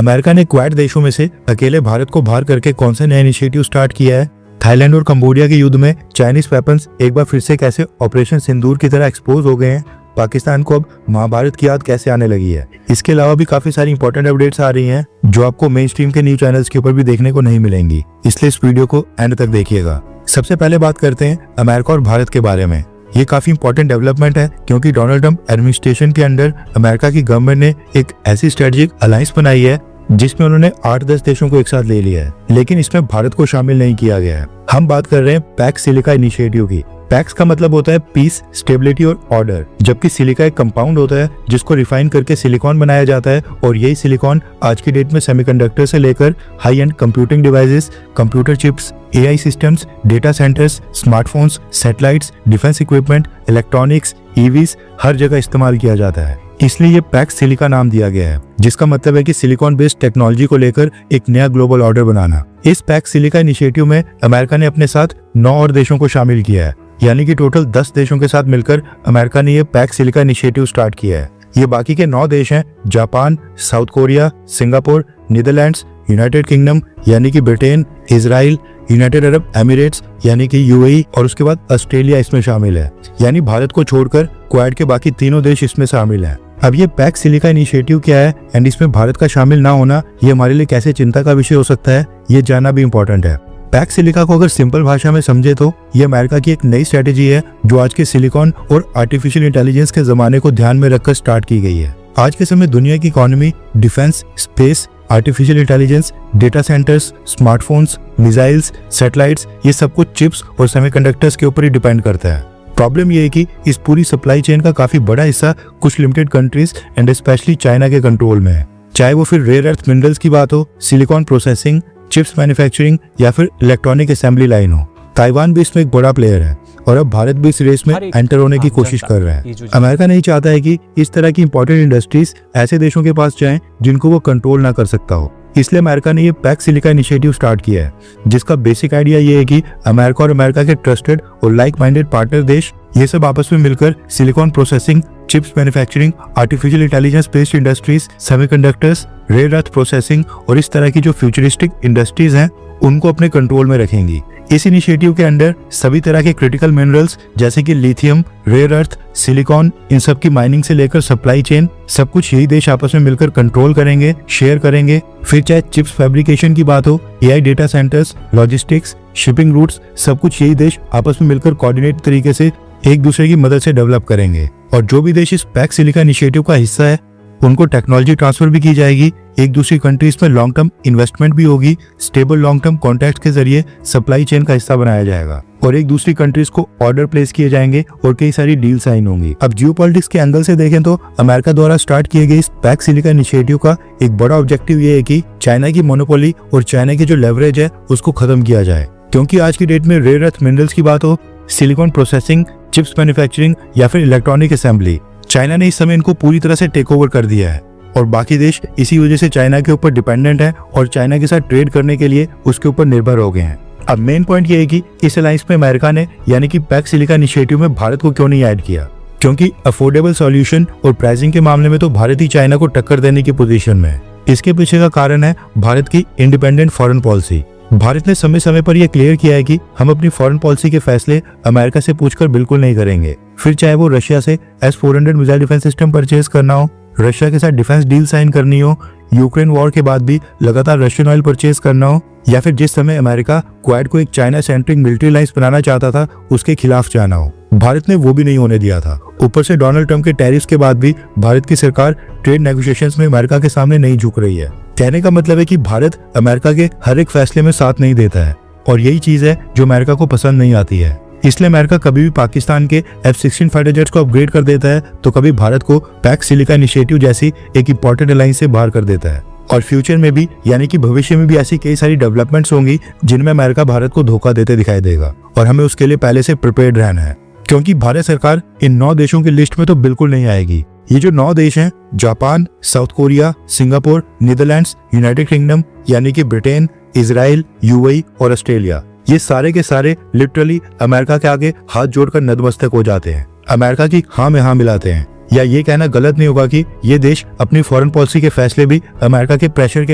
America ने quad देशों में से अकेले भारत को बाहर करके कौन सा नया इनिशिएटिव स्टार्ट किया है? थाईलैंड और कंबोडिया के युद्ध में चाइनीज वेपन्स एक बार फिर से कैसे ऑपरेशन सिंदूर की तरह एक्सपोज हो गए हैं? पाकिस्तान को अब महाभारत की याद कैसे आने लगी है? इसके अलावा भी काफी सारी इंपॉर्टेंट अपडेट्स आ रही हैं जो आपको मेन स्ट्रीम के न्यूज चैनल्स के ऊपर भी देखने को नहीं मिलेंगी, इसलिए इस वीडियो को एंड तक देखिएगा। सबसे पहले बात करते हैं अमेरिका और भारत के बारे में। ये काफी इंपॉर्टेंट डेवलपमेंट है क्योंकि डोनाल्ड ट्रंप एडमिनिस्ट्रेशन के अंडर अमेरिका की गवर्नमेंट ने एक ऐसी स्ट्रेटेजिक अलायंस बनाई है जिसमें उन्होंने 8-10 देशों को एक साथ ले लिया है, लेकिन इसमें भारत को शामिल नहीं किया गया है। हम बात कर रहे हैं पैक्स सिलिका इनिशिएटिव की। पैक्स का मतलब होता है पीस, स्टेबिलिटी और ऑर्डर, जबकि सिलिका एक कंपाउंड होता है जिसको रिफाइन करके सिलिकॉन बनाया जाता है और यही सिलिकॉन आज की डेट में सेमीकंडक्टर से लेकर high end computing devices, computer chips, AI systems, data centres, smartphones, satellites, defence equipment, electronics, EVs हर जगह इस्तेमाल किया जाता है। इसलिए ये पैक्स सिलिका नाम दिया गया है, जिसका मतलब है कि सिलिकॉन बेस्ड टेक्नोलॉजी को लेकर एक नया ग्लोबल ऑर्डर बनाना। इस पैक्स सिलिका इनिशिएटिव में अमेरिका ने अपने साथ 9 और देशों को शामिल किया है, यानी कि टोटल 10 देशों के साथ मिलकर अमेरिका ने ये पैक्स सिलिका इनिशिएटिव स्टार्ट किया है। ये बाकी के 9 देश हैं Japan, south Korea, Singapore, Netherlands, United kingdom यानी कि Britain, Israel, United Arab Emirates यानी कि यूएई और उसके बाद ऑस्ट्रेलिया इसमें शामिल है। यानी भारत को छोड़कर क्वाड के बाकी तीनों देश इसमें शामिल हैं। अब ये पैक्स सिलिका इनिशिएटिव क्या है एंड इसमें भारत का शामिल ना होना ये हमारे लिए कैसे चिंता का विषय हो सकता है, ये जानना भी इम्पोर्टेंट है। पैक्स सिलिका को अगर सिंपल भाषा में समझे तो ये अमेरिका की एक नई स्ट्रेटेजी है जो आज के सिलिकॉन और आर्टिफिशियल इंटेलिजेंस के जमाने को ध्यान में रखकर स्टार्ट की गई है। आज के समय दुनिया की economy defence, space, artificial intelligence, data centres, smartphones, missiles, satellites ये सब कुछ चिप्स और सेमीकंडक्टर्स के ऊपर ही डिपेंड करता है। प्रॉब्लम ये है कि इस पूरी सप्लाई चेन का काफी बड़ा हिस्सा कुछ limited countries and specially China के कंट्रोल में है, चाहे वो फिर रेयर अर्थ मिनरल्स की बात हो, सिलिकॉन प्रोसेसिंग, चिप्स मैन्युफैक्चरिंग या फिर इलेक्ट्रॉनिक असेंबली लाइन हो। ताइवान भी इसमें एक बड़ा प्लेयर है और अब भारत भी इस रेस में एंटर होने की कोशिश कर रहा है। अमेरिका नहीं चाहता है कि इस तरह की इंपॉर्टेंट इंडस्ट्रीज ऐसे देशों के पास जाएं जिनको वो कंट्रोल ना कर सकता हो, इसलिए अमेरिका ने ये पैक्स सिलिका इनिशिएटिव स्टार्ट किया है, जिसका बेसिक आइडिया ये है कि अमेरिका और अमेरिका के ट्रस्टेड और लाइक माइंडेड पार्टनर देश ये सब आपस में मिलकर silicon processing, chips manufacturing, artificial intelligence based industries, semiconductors, rare earth processing और इस तरह की जो फ्यूचरिस्टिक इंडस्ट्रीज हैं उनको अपने कंट्रोल में रखेंगी। इस इनिशिएटिव के अंडर सभी तरह के क्रिटिकल मिनरल्स जैसे कि लिथियम, रेयर अर्थ, सिलिकॉन, इन सब की माइनिंग से लेकर सप्लाई चेन सब कुछ यही देश आपस में मिलकर कंट्रोल करेंगे, शेयर करेंगे। फिर चाहे चिप्स फैब्रिकेशन की बात हो, AI data centers, logistics, shipping routes, सब कुछ यही देश आपस में मिलकर कोऑर्डिनेट तरीके से एक दूसरे की मदद से डेवलप करेंगे। और जो भी देश इस पैक्स सिलिका इनिशिएटिव का हिस्सा है उनको टेक्नोलॉजी ट्रांसफर भी की जाएगी, एक दूसरी कंट्रीज में लॉन्ग टर्म इन्वेस्टमेंट भी होगी, स्टेबल लॉन्ग टर्म कॉन्ट्रैक्ट के जरिए सप्लाई चेन का हिस्सा बनाया जाएगा और एक दूसरी कंट्रीज को ऑर्डर प्लेस किए जाएंगे और कई सारी डील साइन होंगी। अब जियोपॉलिटिक्स के एंगल से देखें तो अमेरिका द्वारा स्टार्ट किए गए इस पैक्स सिलिका इनिशिएटिव का एक बड़ा ऑब्जेक्टिव ये है कि चाइना की मोनोपोली और चाइना की जो लेवरेज है उसको खत्म किया जाए, क्योंकि आज की डेट में रेयर अर्थ मिनरल्स की बात हो, सिलिकॉन प्रोसेसिंग, चिप्स मैन्युफैक्चरिंग या फिर इलेक्ट्रॉनिक असेंबली, चाइना ने इस समय इनको पूरी तरह से टेक ओवर कर दिया है और बाकी देश इसी वजह से चाइना के ऊपर डिपेंडेंट है और चाइना के साथ ट्रेड करने के लिए उसके ऊपर निर्भर हो गए हैं। अब मेन पॉइंट ये है कि इस अलायंस में अमेरिका ने यानी कि पैक्स सिलिका इनिशिएटिव में भारत को क्यों नहीं ऐड किया, क्योंकि अफोर्डेबल सॉल्यूशन और प्राइसिंग के मामले में तो भारत ही चाइना को टक्कर देने की पोजीशन में है। इसके पीछे का कारण है भारत की इंडिपेंडेंट फॉरेन पॉलिसी। भारत ने समय समय पर यह क्लियर किया है कि हम अपनी फॉरेन पॉलिसी के फैसले अमेरिका से पूछकर बिल्कुल नहीं करेंगे, फिर चाहे वो रशिया से S-400 missile defence system purchase करना हो, रशिया के साथ डिफेंस डील साइन करनी हो, यूक्रेन वॉर के बाद भी लगातार रशियन ऑयल परचेज करना हो, या फिर जिस समय अमेरिका क्वाड को एक चाइना सेंट्रिक मिलिट्री लाइंस बनाना चाहता था उसके खिलाफ जाना हो, भारत ने वो भी नहीं होने दिया था। ऊपर से डोनाल्ड ट्रंप के टैरिफ्स के बाद भी भारत की सरकार ट्रेड नेगोशिएशंस में अमेरिका के सामने नहीं झुक रही है। कहने का मतलब है कि भारत अमेरिका के हर एक फैसले में साथ नहीं देता है और यही चीज है जो अमेरिका को पसंद नहीं आती है। इसलिए अमेरिका कभी भी पाकिस्तान के F-16 फाइटर जेट्स को अपग्रेड कर देता है तो कभी भारत को पैक्स सिलिका इनिशिएटिव जैसी एक इंपॉर्टेंट अलायंस से बाहर कर देता है। और फ्यूचर में भी यानी कि भविष्य में भी ऐसी कई सारी डेवलपमेंट्स होंगी जिनमें अमेरिका भारत को धोखा देते दिखाई देगा और हमें उसके लिए पहले से प्रिपेयर्ड रहना है, क्योंकि भारत सरकार इन 9 देशों की लिस्ट में तो बिल्कुल नहीं आएगी। ये जो 9 देश हैं Japan, south Korea, Singapore, Netherlands, United kingdom यानी कि ब्रिटेन, इजराइल, यूएई और ऑस्ट्रेलिया, ये सारे के सारे लिटरली अमेरिका के आगे हाथ जोड़कर नतमस्तक हो जाते हैं, अमेरिका की हाँ में हाँ मिलाते हैं। या ये कहना गलत नहीं होगा कि ये देश अपनी फॉरेन पॉलिसी के फैसले भी अमेरिका के प्रेशर के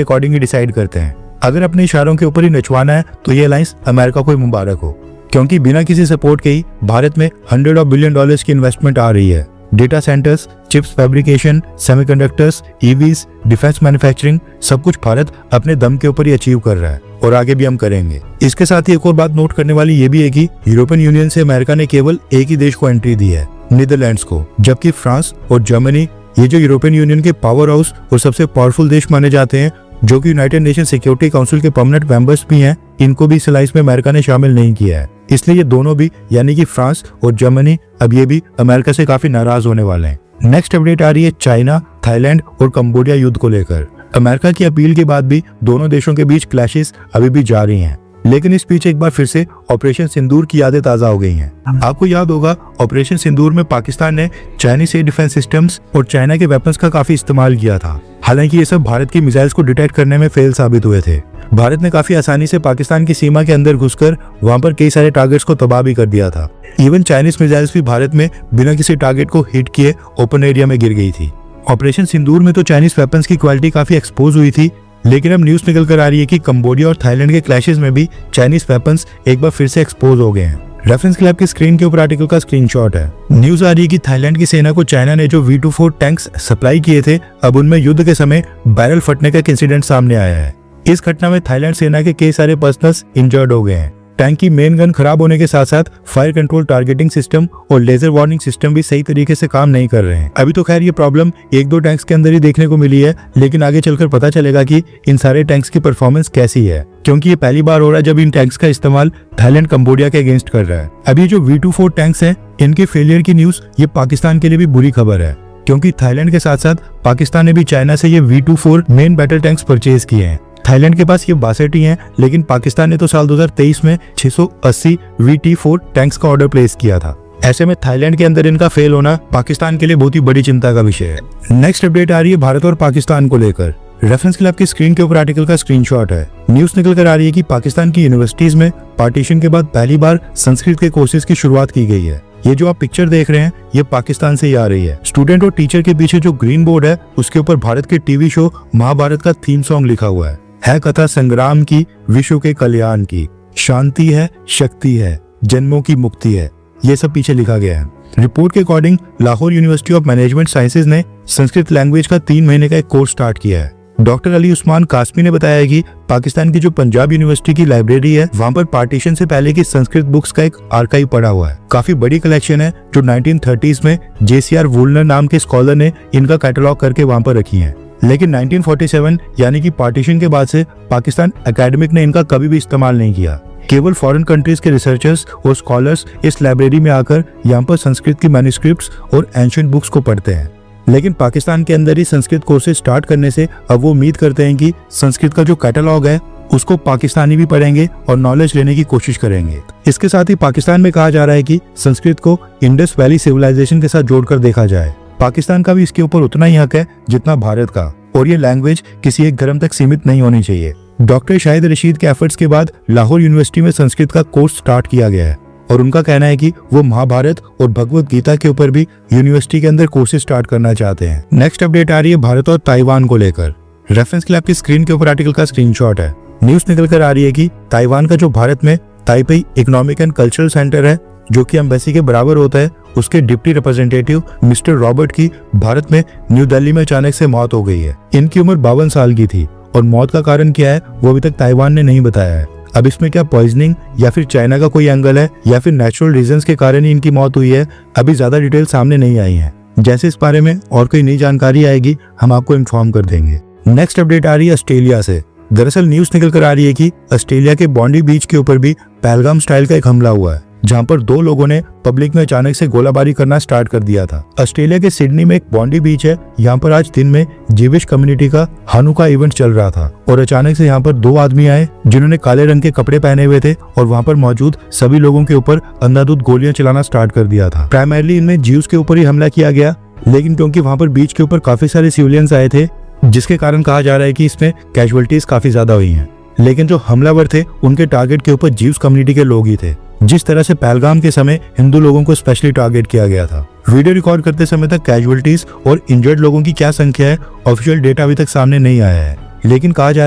अकॉर्डिंग ही डिसाइड करते हैं। अगर अपने इशारों के ऊपर ही नचवाना है तो ये अलायंस अमेरिका को ही मुबारक हो, क्योंकि बिना किसी सपोर्ट के ही भारत में $100 बिलियन की इन्वेस्टमेंट आ रही है। Data centres, chips fabrication, semiconductors, EVs, defence manufacturing, सब कुछ भारत अपने दम के ऊपर ही अचीव कर रहा है और आगे भी हम करेंगे। इसके साथ ही एक और बात नोट करने वाली ये भी है कि यूरोपियन यूनियन से अमेरिका ने केवल एक ही देश को एंट्री दी है, नीदरलैंड्स को, जबकि फ्रांस और जर्मनी, ये जो यूरोपियन यूनियन के पावर हाउस और सबसे पावरफुल देश माने जाते हैं, जो कि यूनाइटेड नेशन सिक्योरिटी काउंसिल के परमानेंट मेंबर्स भी हैं, इनको भी इस अलायंस में अमेरिका ने शामिल नहीं किया है। इसलिए ये दोनों भी यानी कि फ्रांस और जर्मनी अब ये भी अमेरिका से काफी नाराज होने वाले हैं। नेक्स्ट अपडेट आ रही है चाइना, थाईलैंड और कंबोडिया युद्ध को लेकर। अमेरिका की अपील के बाद भी दोनों देशों के बीच क्लैशेस अभी भी जारी हैं, लेकिन इस बीच एक बार फिर से ऑपरेशन सिंदूर की यादें ताजा हो गई हैं। आपको याद होगा ऑपरेशन सिंदूर में पाकिस्तान ने चाइनीज एयर डिफेंस सिस्टम्स और चाइना के वेपन्स का काफी इस्तेमाल किया था। हालांकि ये सब भारत की मिसाइल्स को डिटेक्ट करने में फेल साबित हुए थे। भारत ने काफी आसानी से पाकिस्तान की सीमा के अंदर घुसकर वहां पर कई सारे टारगेट्स को तबाह भी कर दिया था। इवन चाइनीज मिसाइल्स भी भारत में बिना किसी टारगेट को हिट किए ओपन एरिया में गिर गई थी। ऑपरेशन सिंदूर में तो चाइनीज वेपन्स की क्वालिटी काफी एक्सपोज हुई थी, लेकिन अब न्यूज निकल कर आ रही है कि कंबोडिया और थाईलैंड के क्लैशेस में भी चाइनीज वेपन्स एक बार फिर से एक्सपोज हो गए हैं। रेफरेंस क्लैब की स्क्रीन के ऊपर आर्टिकल का स्क्रीनशॉट है। न्यूज आ रही है कि थाईलैंड की सेना को चाइना ने जो V24 टैंक्स सप्लाई किए थे, अब उनमें युद्ध के समय बैरल फटने का एक इंसिडेंट सामने आया है। इस घटना में थाईलैंड सेना के कई सारे पर्सनल्स इंजर्ड हो गए हैं। टैंक की मेन गन खराब होने के साथ साथ फायर कंट्रोल टारगेटिंग सिस्टम और लेजर वार्निंग सिस्टम भी सही तरीके से काम नहीं कर रहे हैं। अभी तो खैर ये प्रॉब्लम 1-2 टैंक्स के अंदर ही देखने को मिली है, लेकिन आगे चलकर पता चलेगा कि इन सारे टैंक्स की परफॉर्मेंस कैसी है, क्योंकि ये पहली बार हो रहा है जब इन टैंक्स का इस्तेमाल थाईलैंड कंबोडिया के अगेंस्ट कर रहा है। अभी जो V24 टैंक्स हैं, इनके फेलियर की न्यूज ये पाकिस्तान के लिए भी बुरी खबर है, क्योंकि थाईलैंड के साथ साथ पाकिस्तान ने भी चाइना से ये V24 main battle tanks purchase किए हैं। थाईलैंड के पास ये 62 ही हैं, लेकिन पाकिस्तान ने तो साल 2023 में 680 V24 टैंक्स का ऑर्डर प्लेस किया था। ऐसे में थाईलैंड के अंदर इनका फेल होना पाकिस्तान के लिए बहुत ही बड़ी चिंता का विषय है। नेक्स्ट अपडेट आ रही है भारत और पाकिस्तान को लेकर। रेफरेंस क्लब की स्क्रीन के ऊपर आर्टिकल का स्क्रीनशॉट है। न्यूज निकल कर आ रही है कि पाकिस्तान की यूनिवर्सिटीज में पार्टीशन के बाद पहली बार संस्कृत के कोर्सेज की शुरुआत की गई है। ये जो आप पिक्चर देख रहे हैं, ये पाकिस्तान से ही आ रही है। स्टूडेंट और टीचर के पीछे जो ग्रीन बोर्ड है, उसके ऊपर भारत के टीवी शो महाभारत का थीम सॉन्ग लिखा हुआ है कथा संग्राम की, विश्व के कल्याण की, शांति है, शक्ति है, जन्मों की मुक्ति है, ये सब पीछे लिखा गया है। रिपोर्ट के according Lahore university of management sciences ने संस्कृत लैंग्वेज का 3 महीने का एक कोर्स स्टार्ट किया है। डॉक्टर अली उस्मान कासमी ने बताया कि पाकिस्तान की जो पंजाब यूनिवर्सिटी की लाइब्रेरी है, वहाँ पर पार्टीशन से पहले की संस्कृत बुक्स का एक आर्काइव पड़ा हुआ है। काफी बड़ी कलेक्शन है जो 1930s में JCR वुलनर नाम के स्कॉलर ने इनका कैटलॉग करके वहाँ पर रखी है। लेकिन 1947 यानी कि पार्टीशन के बाद से पाकिस्तान एकेडमिक ने इनका कभी भी इस्तेमाल नहीं किया। केवल फॉरेन कंट्रीज के रिसर्चर्स और स्कॉलर्स इस लाइब्रेरी में आकर यहाँ पर संस्कृत की मैन्युस्क्रिप्ट्स और एंशिएंट बुक्स को पढ़ते हैं। लेकिन पाकिस्तान के अंदर ही संस्कृत कोर्सेज स्टार्ट करने से अब वो उम्मीद करते हैं कि संस्कृत का जो कैटलॉग है उसको पाकिस्तानी भी पढ़ेंगे और नॉलेज लेने की कोशिश करेंगे। इसके साथ ही पाकिस्तान में कहा जा रहा है कि संस्कृत को इंडस वैली सिविलाइजेशन के साथ जोड़कर देखा जाए। पाकिस्तान का भी इसके ऊपर उतना ही हक है जितना भारत का, और ये लैंग्वेज किसी एक धर्म तक सीमित नहीं होनी चाहिए। डॉक्टर शाहिद रशीद के एफर्ट्स के बाद लाहौर यूनिवर्सिटी में संस्कृत का कोर्स स्टार्ट किया गया है और उनका कहना है कि वो महाभारत और भगवत गीता के ऊपर भी यूनिवर्सिटी के अंदर कोर्सेज स्टार्ट करना चाहते हैं। नेक्स्ट अपडेट आ रही है भारत और ताइवान को लेकर। रेफरेंस क्लब की स्क्रीन के ऊपर आर्टिकल का स्क्रीनशॉट है। न्यूज निकल कर आ रही है कि ताइवान का जो भारत में Taipei economic and cultural centre है, जो कि एम्बेसी के बराबर होता है, उसके डिप्टी रिप्रेजेंटेटिव मिस्टर रॉबर्ट की भारत में न्यू दिल्ली में अचानक से मौत हो गई है। इनकी उम्र 52 साल की थी और मौत का कारण क्या है वो अभी तक ताइवान ने नहीं बताया है। अब इसमें क्या पॉइजनिंग या फिर चाइना का कोई एंगल है या फिर नेचुरल रीजंस के कारण ही इनकी मौत हुई है, अभी ज्यादा डिटेल सामने नहीं आई है। जैसे इस बारे में और कोई नई जानकारी आएगी हम आपको इन्फॉर्म कर देंगे। नेक्स्ट अपडेट आ रही है ऑस्ट्रेलिया से। दरअसल न्यूज निकल कर आ रही है कि ऑस्ट्रेलिया के बॉन्डी बीच के ऊपर भी पहलगाम स्टाइल का एक हमला हुआ है, जहां पर 2 लोगों ने पब्लिक में अचानक से गोलाबारी करना स्टार्ट कर दिया था। ऑस्ट्रेलिया के सिडनी में एक बॉन्डी बीच है, यहाँ पर आज दिन में जीविश कम्युनिटी का हानुका इवेंट चल रहा था और अचानक से यहाँ पर 2 आदमी आए जिन्होंने काले रंग के कपड़े पहने हुए थे और वहाँ पर मौजूद सभी लोगों के ऊपर अंधाधुंध गोलियां चलाना स्टार्ट कर दिया था। प्राइमरली इनमें ज्यूज के ऊपर ही हमला किया गया, लेकिन क्योंकि वहाँ पर बीच के ऊपर काफी सारे सिविलियंस आए थे, जिसके कारण कहा जा रहा है कि इसमें कैजुअलिटीज काफी ज्यादा हुई हैं। लेकिन जो हमलावर थे उनके टारगेट के ऊपर ज्यूज कम्युनिटी के लोग ही थे। जिस तरह से पहलगाम के समय हिंदू लोगों को स्पेशली टारगेट किया गया था, वीडियो रिकॉर्ड करते समय तक कैजुअलिटीज और इंजर्ड लोगों की क्या संख्या है ऑफिशियल डेटा अभी तक सामने नहीं आया है, लेकिन कहा जा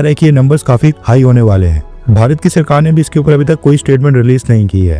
रहा है कि ये नंबर्स काफी हाई होने वाले हैं। भारत की सरकार ने भी इसके ऊपर अभी तक कोई स्टेटमेंट रिलीज नहीं की है।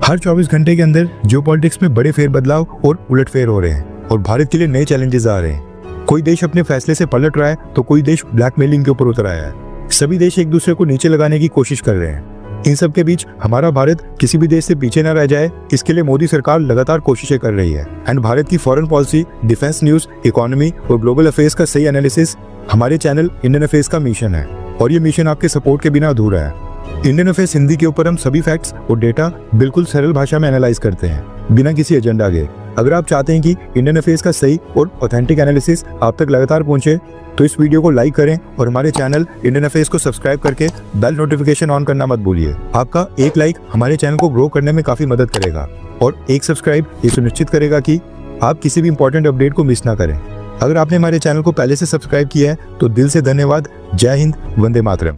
हर 24 घंटे के अंदर जियोपॉलिटिक्स में बड़े फेरबदलाव और उलटफेर हो रहे हैं और भारत के लिए नए चैलेंजेस आ रहे हैं। कोई देश अपने फैसले से पलट रहा है तो कोई देश ब्लैकमेलिंग के ऊपर उतर आया है। सभी देश एक दूसरे को नीचे लगाने की कोशिश कर रहे हैं। इन सब के बीच हमारा भारत किसी भी देश से पीछे न रह जाए, इसके लिए मोदी सरकार लगातार कोशिशें कर रही है। एंड भारत की foreign policy, defence news, economy और ग्लोबल अफेयर्स का सही एनालिसिस हमारे चैनल इंडियन अफेयर्स का मिशन है और ये मिशन आपके सपोर्ट के बिना अधूरा है। इंडियन अफेयर्स हिंदी के ऊपर हम सभी फैक्ट्स और डेटा बिल्कुल सरल भाषा में एनालाइज करते हैं, बिना किसी एजेंडा के। अगर आप चाहते हैं कि इंडियन अफेयर्स का सही और ऑथेंटिक एनालिसिस आप तक लगातार पहुंचे, तो इस वीडियो को लाइक करें और हमारे चैनल इंडियन अफेयर्स को सब्सक्राइब करके बेल नोटिफिकेशन ऑन करना मत भूलिए। आपका एक लाइक हमारे चैनल को ग्रो करने में काफी मदद करेगा और एक सब्सक्राइब ये सुनिश्चित करेगा कि आप किसी भी इंपॉर्टेंट अपडेट को मिस ना करें। अगर आपने हमारे चैनल को पहले से सब्सक्राइब किया है तो दिल से धन्यवाद। जय हिंद, वंदे मातरम।